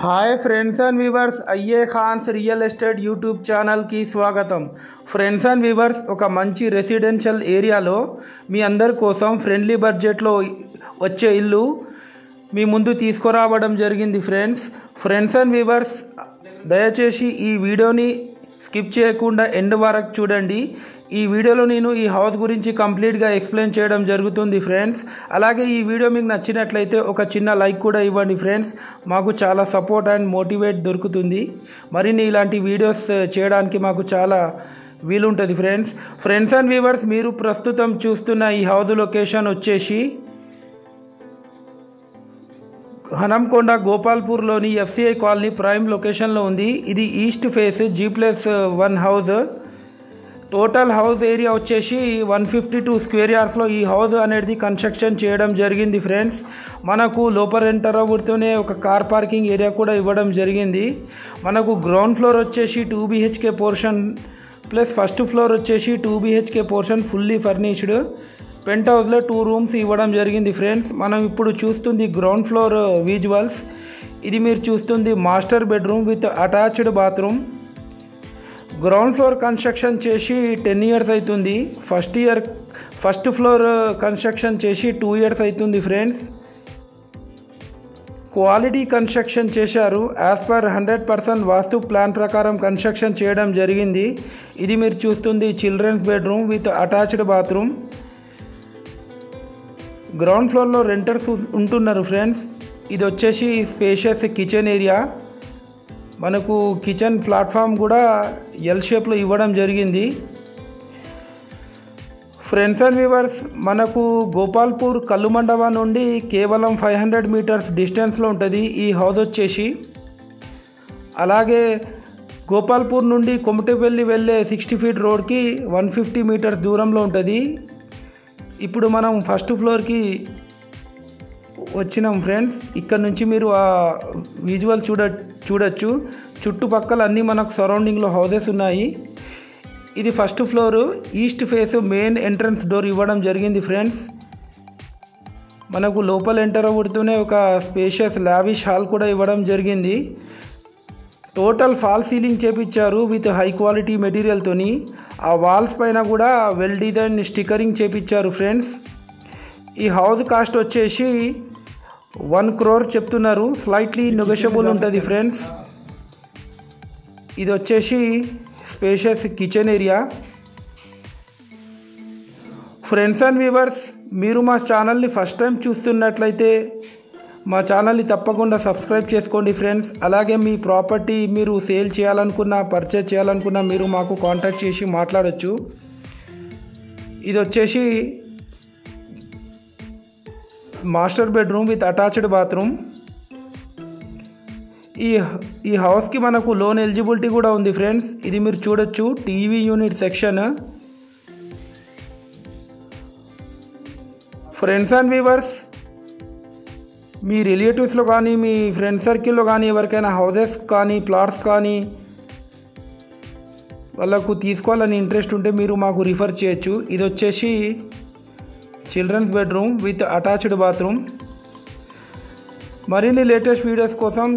Hi friends and viewers अय्ये खान्स real estate YouTube channel की स्वागतम। ఫ్రెండ్స్ అండ్ వ్యూవర్స్ ఒక మంచి రెసిడెన్షియల్ ఏరియాలో మీ అందరి కోసం ఫ్రెండ్లీ బడ్జెట్లో వచ్చే ఇల్లు మీ ముందు తీసుకురావడం జరిగింది। ఫ్రెండ్స్ అండ్ వ్యూవర్స్ దయచేసి ఈ వీడియోని స్కిప్ చేయకుండా ఎండ్ వరకు చూడండి। ఈ వీడియోలో నేను ఈ హౌస్ గురించి కంప్లీట్గా ఎక్స్ప్లెయిన్ చేయడం జరుగుతుంది ఫ్రెండ్స్। అలాగే ఈ వీడియో మీకు నచ్చినట్లయితే ఒక చిన్న లైక్ కూడా ఇవ్వండి ఫ్రెండ్స్, మాకు చాలా సపోర్ట్ అండ్ మోటివేట్ దొరుకుతుంది। మరిన్ని ఇలాంటి వీడియోస్ చేయడానికి మాకు చాలా వీలుంటుంది ఫ్రెండ్స్ అండ్ వ్యూవర్స్ మీరు ప్రస్తుతం చూస్తున్న ఈ హౌస్ లొకేషన్ వచ్చేసి హనంకొండ గోపాల్పూర్లోని ఎఫ్సిఐ కాలనీ ప్రైమ్ లొకేషన్లో ఉంది। ఇది east face G+1 house. Total house area వచ్చేసి 152 స్క్వేర్ యార్డ్స్లో ఈ హౌస్ అనేది కన్స్ట్రక్షన్ చేయడం జరిగింది ఫ్రెండ్స్। మనకు లోపల ఎంటర్ అవుతూనే ఒక కార్ పార్కింగ్ ఏరియా కూడా ఇవ్వడం జరిగింది। మనకు గ్రౌండ్ ఫ్లోర్ వచ్చేసి 2 BHK portion plus first floor వచ్చేసి 2 BHK పోర్షన్ ఫుల్లీ ఫర్నిష్డ్। పెంట్ హౌస్లో 2 రూమ్స్ ఇవ్వడం జరిగింది ఫ్రెండ్స్। మనం ఇప్పుడు చూస్తుంది గ్రౌండ్ ఫ్లోర్ విజువల్స్। ఇది మీరు చూస్తుంది master bedroom with attached bathroom. Ground floor construction చేసి 10 ఇయర్స్ అవుతుంది। ఫస్ట్ ఫ్లోర్ కన్స్ట్రక్షన్ చేసి 2 ఇయర్స్ అవుతుంది ఫ్రెండ్స్। క్వాలిటీ కన్స్ట్రక్షన్ చేశారు, యాజ్ పర్ 100% వాస్తు ప్లాన్ ప్రకారం కన్స్ట్రక్షన్ చేయడం జరిగింది। ఇది మీరు చూస్తుంది children's bedroom with attached bathroom. Ground ఫ్లోర్లో రెంటర్స్ ఉంటున్నారు ఫ్రెండ్స్। ఇది వచ్చేసి స్పేషియస్ కిచెన్ ఏరియా। మనకు కిచెన్ ప్లాట్ఫామ్ కూడా ఎల్ షేప్లో ఇవ్వడం జరిగింది। ఫ్రెండ్స్ అండ్ వ్యూవర్స్ మనకు గోపాల్పూర్ కల్లుమండవ నుండి కేవలం 500 మీటర్స్ డిస్టెన్స్లో ఉంటుంది ఈ హౌస్ వచ్చేసి। అలాగే గోపాల్పూర్ నుండి కొమటపల్లి వెళ్ళే 60 ఫీట్ రోడ్కి 150 మీటర్స్ దూరంలో ఉంటుంది। ఇప్పుడు మనం ఫస్ట్ ఫ్లోర్కి వచ్చినాం ఫ్రెండ్స్। ఇక్కడ నుంచి మీరు ఆ విజువల్ చూడొచ్చు। చుట్టుపక్కల అన్నీ మనకు సరౌండింగ్లో హౌసెస్ ఉన్నాయి। ఇది first floor, east face main entrance door ఇవ్వడం జరిగింది ఫ్రెండ్స్। మనకు లోపల ఎంటర్ అవుతూనే ఒక స్పేషియస్ లావిష్ హాల్ కూడా ఇవ్వడం జరిగింది। టోటల్ ఫాల్ సీలింగ్ చేపించారు విత్ హై క్వాలిటీ మెటీరియల్తోని। ఆ వాల్స్ పైన కూడా వెల్ డిజైన్ స్టిక్కరింగ్ చేపించారు ఫ్రెండ్స్। ఈ హౌస్ కాస్ట్ వచ్చేసి 1 crore చెప్తున్నారు, స్లైట్లీ నెగోషియబుల్ ఉంటుంది ఫ్రెండ్స్। ఇది వచ్చేసి spacious kitchen area. Friends and viewers మీరు మా ఛానల్ని ఫస్ట్ టైం చూస్తున్నట్లయితే మా ఛానల్ని తప్పకుండా సబ్స్క్రైబ్ చేసుకోండి ఫ్రెండ్స్। అలాగే మీ ప్రాపర్టీ మీరు సేల్ చేయాలనుకున్నా పర్చేజ్ చేయాలనుకున్నా మీరు మాకు కాంటాక్ట్ చేసి మాట్లాడవచ్చు। ఇది వచ్చేసి master bedroom with attached bathroom. ఈ హౌస్కి మనకు లోన్ ఎలిజిబిలిటీ కూడా ఉంది ఫ్రెండ్స్। ఇది మీరు చూడొచ్చు TV unit section. Friends and viewers మీ రిలేటివ్స్లో కానీ మీ ఫ్రెండ్ సర్కిల్లో కానీ ఎవరికైనా హౌసెస్ కానీ ప్లాట్స్ కానీ వాళ్ళకు తీసుకోవాలని ఇంట్రెస్ట్ ఉంటే మీరు మాకు రిఫర్ చేయొచ్చు। ఇది వచ్చేసి children's bedroom with attached bathroom. మరిన్ని లేటెస్ట్ వీడియోస్ కోసం